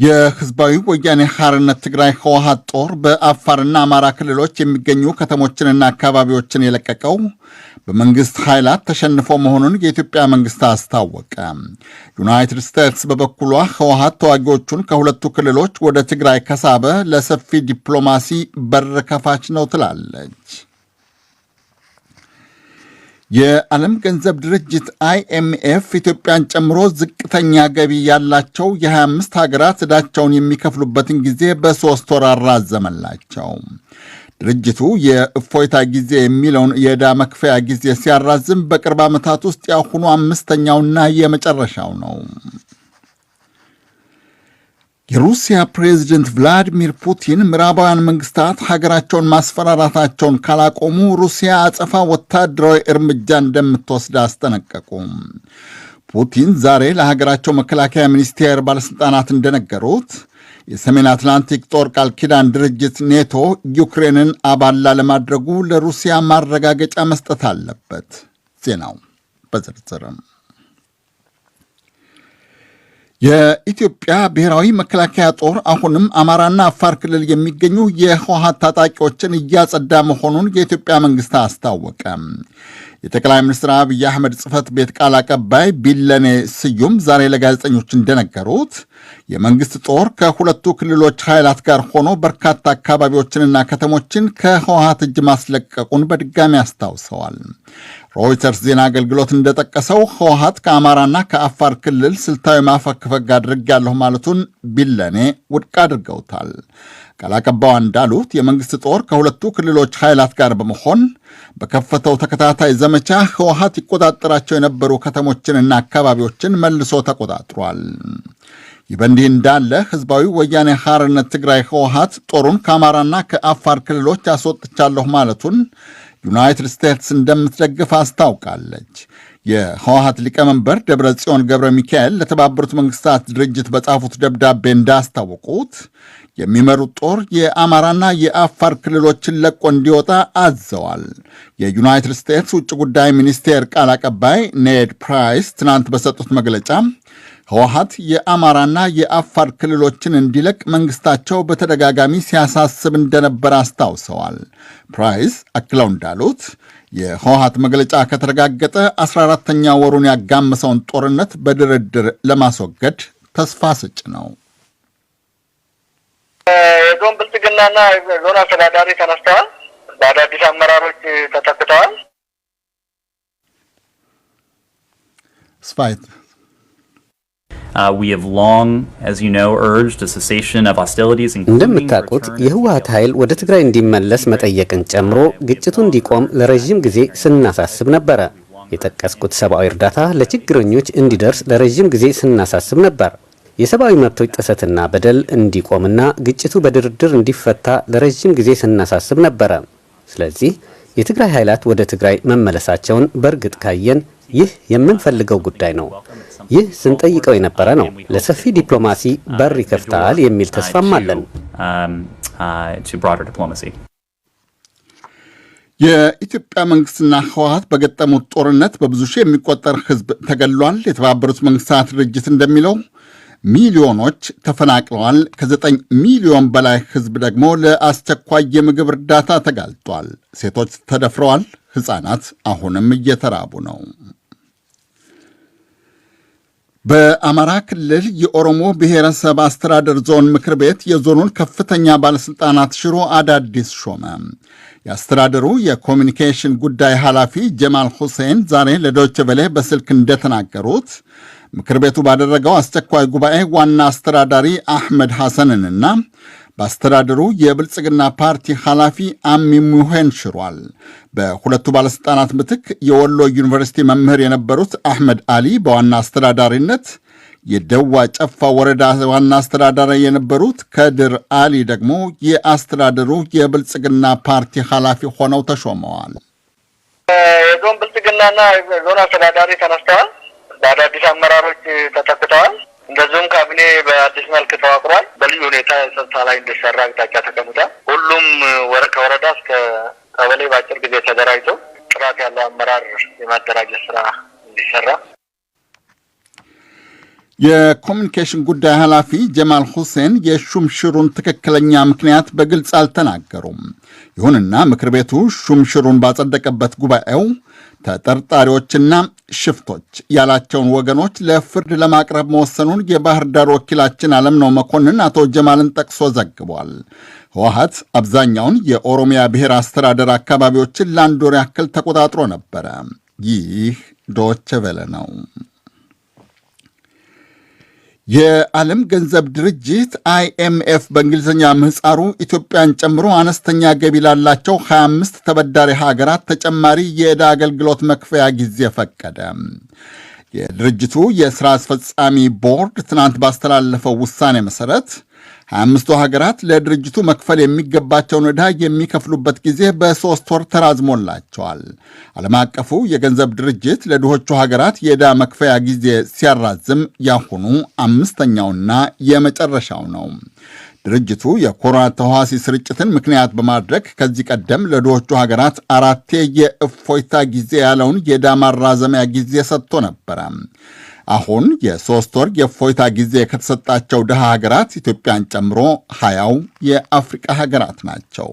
የህዝባዊ ወያኔ ሓርነት ትግራይ ህወሓት ጦር በአፋርና አማራ ክልሎች የሚገኙ ከተሞችንና አካባቢዎችን የለቀቀው በመንግስት ኃይላት ተሸንፎ መሆኑን የኢትዮጵያ መንግስት አስታወቀ። ዩናይትድ ስቴትስ በበኩሏ ህወሓት ተዋጊዎቹን ከሁለቱ ክልሎች ወደ ትግራይ ከሳበ ለሰፊ ዲፕሎማሲ በር ከፋች ነው ትላለች። የዓለም ገንዘብ ድርጅት IMF ኢትዮጵያን ጨምሮ ዝቅተኛ ገቢ ያላቸው የ25 ሀገራት ዕዳቸውን የሚከፍሉበትን ጊዜ በ3 ወር አራዘመላቸው። ድርጅቱ የእፎይታ ጊዜ የሚለውን የዕዳ መክፈያ ጊዜ ሲያራዝም በቅርብ ዓመታት ውስጥ ያሁኑ 5ኛውና የመጨረሻው ነው። የሩሲያ ፕሬዝደንት ቭላዲሚር ፑቲን ምዕራባውያን መንግስታት ሀገራቸውን ማስፈራራታቸውን ካላቆሙ ሩሲያ አጸፋ ወታደራዊ እርምጃ እንደምትወስድ አስጠነቀቁ። ፑቲን ዛሬ ለሀገራቸው መከላከያ ሚኒስቴር ባለሥልጣናት እንደነገሩት የሰሜን አትላንቲክ ጦር ቃል ኪዳን ድርጅት ኔቶ ዩክሬንን አባል ላለማድረጉ ለሩሲያ ማረጋገጫ መስጠት አለበት። ዜናው በዝርዝርም የኢትዮጵያ ብሔራዊ መከላከያ ጦር አሁንም አማራና አፋር ክልል የሚገኙ የህወሓት ታጣቂዎችን እያጸዳ መሆኑን የኢትዮጵያ መንግስት አስታወቀ። የጠቅላይ ሚኒስትር አብይ አህመድ ጽህፈት ቤት ቃል አቀባይ ቢለኔ ስዩም ዛሬ ለጋዜጠኞች እንደነገሩት የመንግስት ጦር ከሁለቱ ክልሎች ኃይላት ጋር ሆኖ በርካታ አካባቢዎችንና ከተሞችን ከህወሓት እጅ ማስለቀቁን በድጋሚ አስታውሰዋል። ሮይተርስ ዜና አገልግሎት እንደጠቀሰው ህወሓት ከአማራና ከአፋር ክልል ስልታዊ ማፈግፈግ አድርጌያለሁ ማለቱን ቢለኔ ውድቅ አድርገውታል። ቃል አቀባዩ እንዳሉት የመንግሥት ጦር ከሁለቱ ክልሎች ኃይላት ጋር በመሆን በከፈተው ተከታታይ ዘመቻ ህወሓት ይቆጣጠራቸው የነበሩ ከተሞችንና አካባቢዎችን መልሶ ተቆጣጥሯል። ይህ በእንዲህ እንዳለ ህዝባዊ ወያኔ ሓርነት ትግራይ ህወሓት ጦሩን ከአማራና ከአፋር ክልሎች አስወጥቻለሁ ማለቱን ዩናይትድ ስቴትስ እንደምትደግፍ አስታውቃለች። የህወሓት ሊቀመንበር ደብረ ጽዮን ገብረ ሚካኤል ለተባበሩት መንግስታት ድርጅት በጻፉት ደብዳቤ እንዳስታወቁት የሚመሩት ጦር የአማራና የአፋር ክልሎችን ለቆ እንዲወጣ አዘዋል። የዩናይትድ ስቴትስ ውጭ ጉዳይ ሚኒስቴር ቃል አቀባይ ኔድ ፕራይስ ትናንት በሰጡት መግለጫ ህወሓት የአማራና የአፋር ክልሎችን እንዲለቅ መንግስታቸው በተደጋጋሚ ሲያሳስብ እንደነበር አስታውሰዋል። ፕራይስ አክለው እንዳሉት የህወሓት መግለጫ ከተረጋገጠ 14ኛ ወሩን ያጋመሰውን ጦርነት በድርድር ለማስወገድ ተስፋ ሰጭ ነው። የዞን ብልጽግናና ዞን አስተዳዳሪ ተነስተዋል። በአዳዲስ አመራሮች ተተክተዋል። ስፋይት We have long, as you know, urged a cessation of hostilities. እንደምታውቁት የህወሓት ኃይል ወደ ትግራይ እንዲመለስ መጠየቅን ጨምሮ ግጭቱ እንዲቆም ለረጅም ጊዜ ስናሳስብ ነበረ። የጠቀስኩት ሰብአዊ እርዳታ ለችግረኞች እንዲደርስ ለረጅም ጊዜ ስናሳስብ ነበር። የሰብአዊ መብቶች ጥሰትና በደል እንዲቆምና ግጭቱ በድርድር እንዲፈታ ለረጅም ጊዜ ስናሳስብ ነበረ። ስለዚህ የትግራይ ኃይላት ወደ ትግራይ መመለሳቸውን በእርግጥ ካየን ይህ የምንፈልገው ጉዳይ ነው። ይህ ስንጠይቀው የነበረ ነው። ለሰፊ ዲፕሎማሲ በር ይከፍታል የሚል ተስፋም አለን። የኢትዮጵያ መንግስትና ህወሓት በገጠሙት ጦርነት በብዙ ሺህ የሚቆጠር ህዝብ ተገድሏል። የተባበሩት መንግስታት ድርጅት እንደሚለው ሚሊዮኖች ተፈናቅለዋል። ከ9 ሚሊዮን በላይ ህዝብ ደግሞ ለአስቸኳይ የምግብ እርዳታ ተጋልጧል። ሴቶች ተደፍረዋል። ሕፃናት አሁንም እየተራቡ ነው። በአማራ ክልል የኦሮሞ ብሔረሰብ አስተዳደር ዞን ምክር ቤት የዞኑን ከፍተኛ ባለሥልጣናት ሽሮ አዳዲስ ሾመ። የአስተዳደሩ የኮሚኒኬሽን ጉዳይ ኃላፊ ጀማል ሁሴን ዛሬ ለዶይቼ ቬለ በስልክ እንደተናገሩት ምክር ቤቱ ባደረገው አስቸኳይ ጉባኤ ዋና አስተዳዳሪ አሕመድ ሐሰንንና በአስተዳደሩ የብልጽግና ፓርቲ ኃላፊ አሚ ሙሄን ሽሯል። በሁለቱ ባለሥልጣናት ምትክ የወሎ ዩኒቨርሲቲ መምህር የነበሩት አሕመድ አሊ በዋና አስተዳዳሪነት፣ የደዋ ጨፋ ወረዳ ዋና አስተዳዳሪ የነበሩት ከድር አሊ ደግሞ የአስተዳደሩ የብልጽግና ፓርቲ ኃላፊ ሆነው ተሾመዋል። የዞን ብልጽግናና ዞን አስተዳዳሪ ተነስተዋል። በአዳዲስ አመራሮች ተተክተዋል። እንደዚሁም ካቢኔ በአዲስ መልክ ተዋቅሯል። በልዩ ሁኔታ ጸጥታ ላይ እንዲሰራ አቅጣጫ ተቀምጧል። ሁሉም ከወረዳ እስከ ቀበሌ በአጭር ጊዜ ተደራጅቶ ጥራት ያለው አመራር የማደራጀት ስራ እንዲሰራ የኮሚኒኬሽን ጉዳይ ኃላፊ ጀማል ሁሴን የሹምሽሩን ትክክለኛ ምክንያት በግልጽ አልተናገሩም። ይሁንና ምክር ቤቱ ሹምሽሩን ባጸደቀበት ጉባኤው ተጠርጣሪዎችና ሽፍቶች ያላቸውን ወገኖች ለፍርድ ለማቅረብ መወሰኑን የባህር ዳር ወኪላችን አለምነው መኮንን አቶ ጀማልን ጠቅሶ ዘግቧል። ህወሓት አብዛኛውን የኦሮሚያ ብሔር አስተዳደር አካባቢዎችን ለአንድ ወር ያክል ተቆጣጥሮ ነበረ። ይህ ዶቼ ቬለ ነው። የዓለም ገንዘብ ድርጅት አይኤምኤፍ በእንግሊዝኛ ምህፃሩ ኢትዮጵያን ጨምሮ አነስተኛ ገቢ ላላቸው 25 ተበዳሪ ሀገራት ተጨማሪ የዕዳ አገልግሎት መክፈያ ጊዜ ፈቀደ። የድርጅቱ የሥራ አስፈጻሚ ቦርድ ትናንት ባስተላለፈው ውሳኔ መሠረት 25ቱ ሀገራት ለድርጅቱ መክፈል የሚገባቸውን ዕዳ የሚከፍሉበት ጊዜ በ3 ወር ተራዝሞላቸዋል። ዓለም አቀፉ የገንዘብ ድርጅት ለድሆቹ ሀገራት የዕዳ መክፈያ ጊዜ ሲያራዝም ያሁኑ 5ኛውና የመጨረሻው ነው። ድርጅቱ የኮሮና ተህዋሲ ስርጭትን ምክንያት በማድረግ ከዚህ ቀደም ለድሆቹ ሀገራት 4 የእፎይታ ጊዜ ያለውን የዕዳ ማራዘሚያ ጊዜ ሰጥቶ ነበረ። አሁን የ3 ወር የእፎይታ ጊዜ ከተሰጣቸው ድሃ ሀገራት ኢትዮጵያን ጨምሮ 20 የአፍሪቃ ሀገራት ናቸው።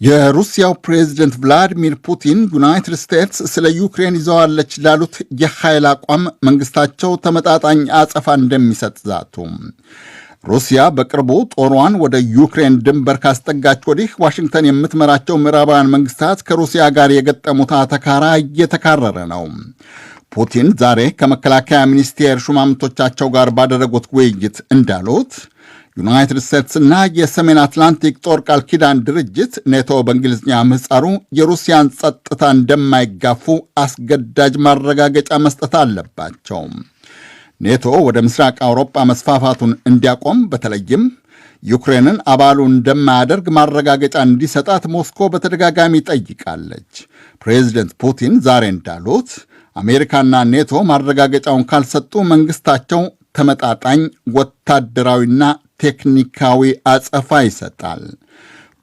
የሩሲያው ፕሬዝደንት ቭላዲሚር ፑቲን ዩናይትድ ስቴትስ ስለ ዩክሬን ይዘዋለች ላሉት የኃይል አቋም መንግስታቸው ተመጣጣኝ አጸፋ እንደሚሰጥ ዛቱ። ሩሲያ በቅርቡ ጦሯን ወደ ዩክሬን ድንበር ካስጠጋች ወዲህ ዋሽንግተን የምትመራቸው ምዕራባውያን መንግስታት ከሩሲያ ጋር የገጠሙት አተካራ እየተካረረ ነው። ፑቲን ዛሬ ከመከላከያ ሚኒስቴር ሹማምንቶቻቸው ጋር ባደረጉት ውይይት እንዳሉት ዩናይትድ ስቴትስና የሰሜን አትላንቲክ ጦር ቃል ኪዳን ድርጅት ኔቶ በእንግሊዝኛ ምህፃሩ የሩሲያን ጸጥታ እንደማይጋፉ አስገዳጅ ማረጋገጫ መስጠት አለባቸው። ኔቶ ወደ ምስራቅ አውሮጳ መስፋፋቱን እንዲያቆም በተለይም ዩክሬንን አባሉ እንደማያደርግ ማረጋገጫ እንዲሰጣት ሞስኮ በተደጋጋሚ ጠይቃለች። ፕሬዚደንት ፑቲን ዛሬ እንዳሉት አሜሪካና ኔቶ ማረጋገጫውን ካልሰጡ መንግስታቸው ተመጣጣኝ ወታደራዊና ቴክኒካዊ አጸፋ ይሰጣል።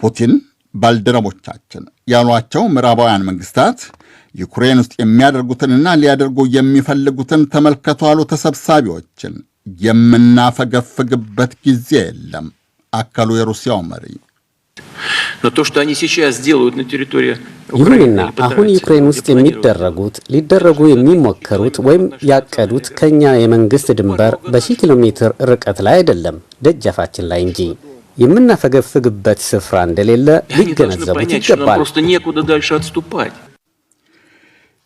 ፑቲን ባልደረቦቻችን ያሏቸው ምዕራባውያን መንግስታት ዩክሬን ውስጥ የሚያደርጉትንና ሊያደርጉ የሚፈልጉትን ተመልከቱ አሉ ተሰብሳቢዎችን። የምናፈገፍግበት ጊዜ የለም አከሉ የሩሲያው መሪ። ይሁንና አሁን ዩክሬን ውስጥ የሚደረጉት ሊደረጉ የሚሞከሩት ወይም ያቀዱት ከኛ የመንግስት ድንበር በ1000 ኪሎ ሜትር ርቀት ላይ አይደለም፣ ደጃፋችን ላይ እንጂ። የምናፈገፍግበት ስፍራ እንደሌለ ሊገነዘቡት ይገባል።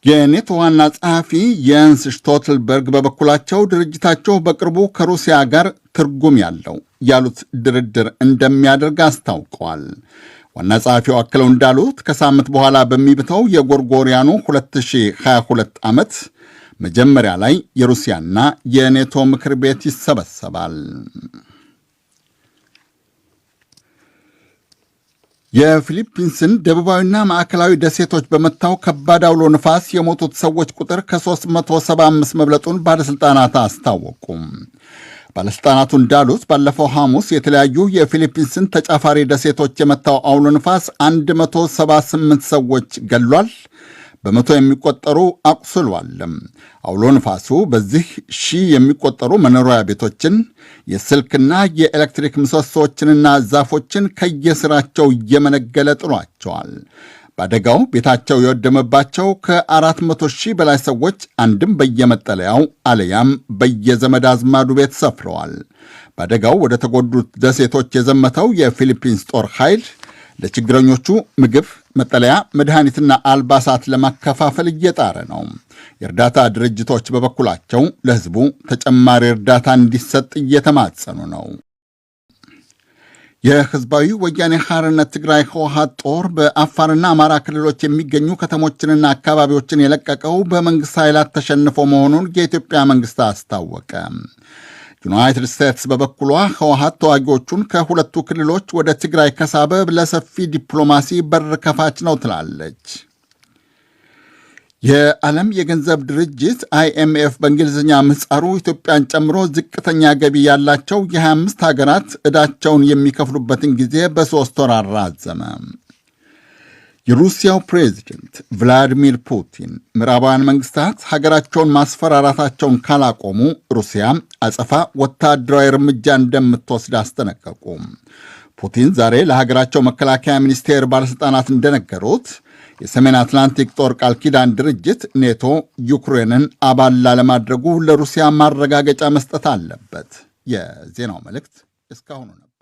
የኔቶ ዋና ጸሐፊ የንስ ስቶልተንበርግ በበኩላቸው ድርጅታቸው በቅርቡ ከሩሲያ ጋር ትርጉም ያለው ያሉት ድርድር እንደሚያደርግ አስታውቀዋል። ዋና ጸሐፊው አክለው እንዳሉት ከሳምንት በኋላ በሚብተው የጎርጎሪያኑ 2022 ዓመት መጀመሪያ ላይ የሩሲያና የኔቶ ምክር ቤት ይሰበሰባል። የፊሊፒንስን ደቡባዊና ማዕከላዊ ደሴቶች በመታው ከባድ አውሎ ንፋስ የሞቱት ሰዎች ቁጥር ከ375 መብለጡን ባለሥልጣናት አስታወቁም። ባለሥልጣናቱ እንዳሉት ባለፈው ሐሙስ የተለያዩ የፊሊፒንስን ተጫፋሪ ደሴቶች የመታው አውሎ ንፋስ 178 ሰዎች ገሏል፣ በመቶ የሚቆጠሩ አቁስሏል። አውሎ ንፋሱ በዚህ 1000 የሚቆጠሩ መኖሪያ ቤቶችን፣ የስልክና የኤሌክትሪክ ምሰሶዎችንና ዛፎችን ከየስራቸው እየመነገለ ጥሏቸዋል። በአደጋው ቤታቸው የወደመባቸው ከ400,000 በላይ ሰዎች አንድም በየመጠለያው አለያም በየዘመድ አዝማዱ ቤት ሰፍረዋል። በአደጋው ወደ ተጎዱት ደሴቶች የዘመተው የፊሊፒንስ ጦር ኃይል ለችግረኞቹ ምግብ፣ መጠለያ፣ መድኃኒትና አልባሳት ለማከፋፈል እየጣረ ነው። የእርዳታ ድርጅቶች በበኩላቸው ለሕዝቡ ተጨማሪ እርዳታ እንዲሰጥ እየተማጸኑ ነው። የህዝባዊ ወያኔ ሓርነት ትግራይ ህወሓት ጦር በአፋርና አማራ ክልሎች የሚገኙ ከተሞችንና አካባቢዎችን የለቀቀው በመንግሥት ኃይላት ተሸንፎ መሆኑን የኢትዮጵያ መንግሥት አስታወቀ። ዩናይትድ ስቴትስ በበኩሏ ህወሓት ተዋጊዎቹን ከሁለቱ ክልሎች ወደ ትግራይ ከሳበ ለሰፊ ዲፕሎማሲ በር ከፋች ነው ትላለች። የዓለም የገንዘብ ድርጅት አይኤምኤፍ በእንግሊዝኛ ምህጻሩ ኢትዮጵያን ጨምሮ ዝቅተኛ ገቢ ያላቸው የ25 ሀገራት ዕዳቸውን የሚከፍሉበትን ጊዜ በ3 ወር አራዘመ። የሩሲያው ፕሬዝደንት ቭላዲሚር ፑቲን ምዕራባውያን መንግስታት ሀገራቸውን ማስፈራራታቸውን ካላቆሙ ሩሲያ አጸፋ ወታደራዊ እርምጃ እንደምትወስድ አስጠነቀቁ። ፑቲን ዛሬ ለሀገራቸው መከላከያ ሚኒስቴር ባለሥልጣናት እንደነገሩት የሰሜን አትላንቲክ ጦር ቃል ኪዳን ድርጅት ኔቶ ዩክሬንን አባል ላለማድረጉ ለሩሲያ ማረጋገጫ መስጠት አለበት። የዜናው መልእክት እስካሁኑ ነበር።